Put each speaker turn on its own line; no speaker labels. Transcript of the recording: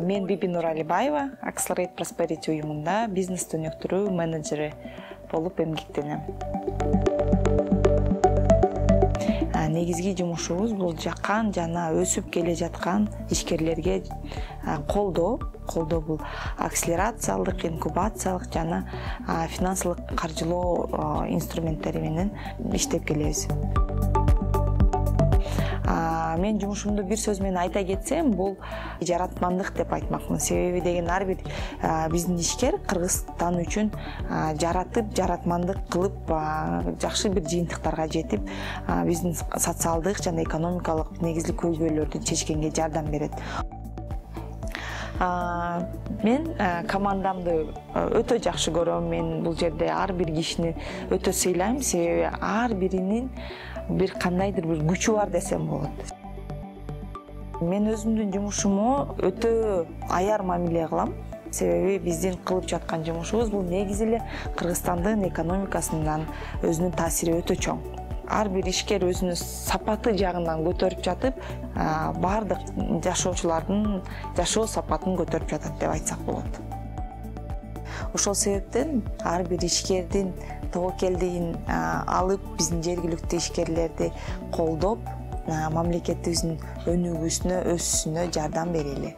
Мен Биби Нуралибаева, Accelerate Prosperity уюмунда бизнес өнүктүрүү менеджери болуп эмгектенем. Негизги жумушубуз бул жаккан жана өсүп келе жаткан ишкерлерге колдоо бул акселерациялык, инкубациялык жана финансылык каржылоо инструменттери менен иштеп келебиз. Мен жумушумду бир сөз менен айта кетсем, бул жаратмандык деп айтмакмын. Себеби деген ар бир биздин ишкер Кыргызстан үчүн жаратып, жаратмандык кылып, жакшы бир жыйынтыктарга жетип, биздин социалдык жана экономикалык негизги көйгөйлөрдү чечкенге жардам берет. Мен командамды өтө жакшы көрөм. Мен бул жерде ар бир кишини өтө сыйлайм, себеби ар биринин бир кандайдыр бир күчү бар десем болот. Мен өзүмдүн жумушуму өтө аяр мамиле кылам. Себеби биздин кылып жаткан жумушубуз бул негизи эле Кыргызстандын экономикасынан өзүнүн таасири өтө чоң. Ар бир ишкер өзүнүн сапаты жагынан көтөрүп жатып, бардык жашоочулардын жашоо сапатын көтөрүп жатат деп айтсак болот. Ошол себептен ар бир ишкердин тобокелдигин алып, биздин жергиликтүү ишкерлерди колдоп, мамлекетибиздин өнүгүүсүнө, өсүшүнө жардам берели.